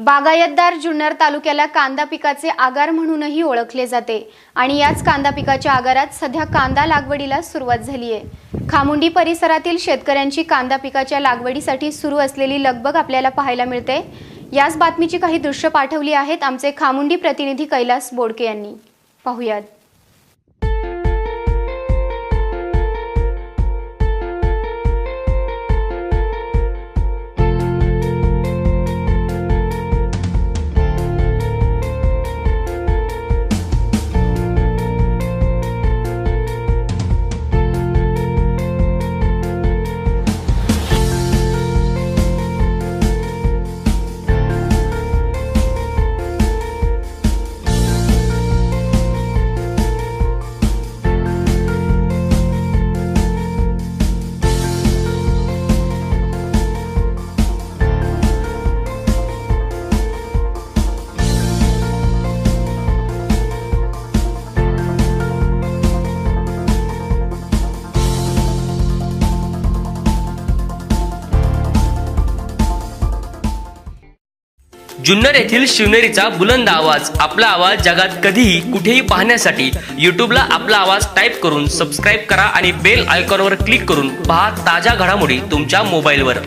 बागायतदार जुन्नर तालुक्याला कांदा पिकाचे आगार म्हणूनही ओळखले जाते आणि याच कांदा पिकाच्या आगारात सध्या कांदा लागवडीला सुरुवात झाली आहे। खामुंडी परिसरातील शेतकऱ्यांची कांदा पिकाच्या लागवडीसाठी सुरू असलेली लगबग आपल्याला पाहायला मिळते। याच बातमीची काही दृश्य पाठवली आहेत आमचे खामुंडी प्रतिनिधी कैलास बोडके यांनी। पाहूयात। जुन्नर येथील शिवनेरीचा बुलंद आवाज, आपला आवाज जगात कधीही कुठेही पाहण्यासाठी यूट्यूबला आपला आवाज टाइप करून सबस्क्राइब करा आणि बेल आयकॉनवर क्लिक करून पहा ताज्या घडामोडी तुमच्या मोबाईलवर।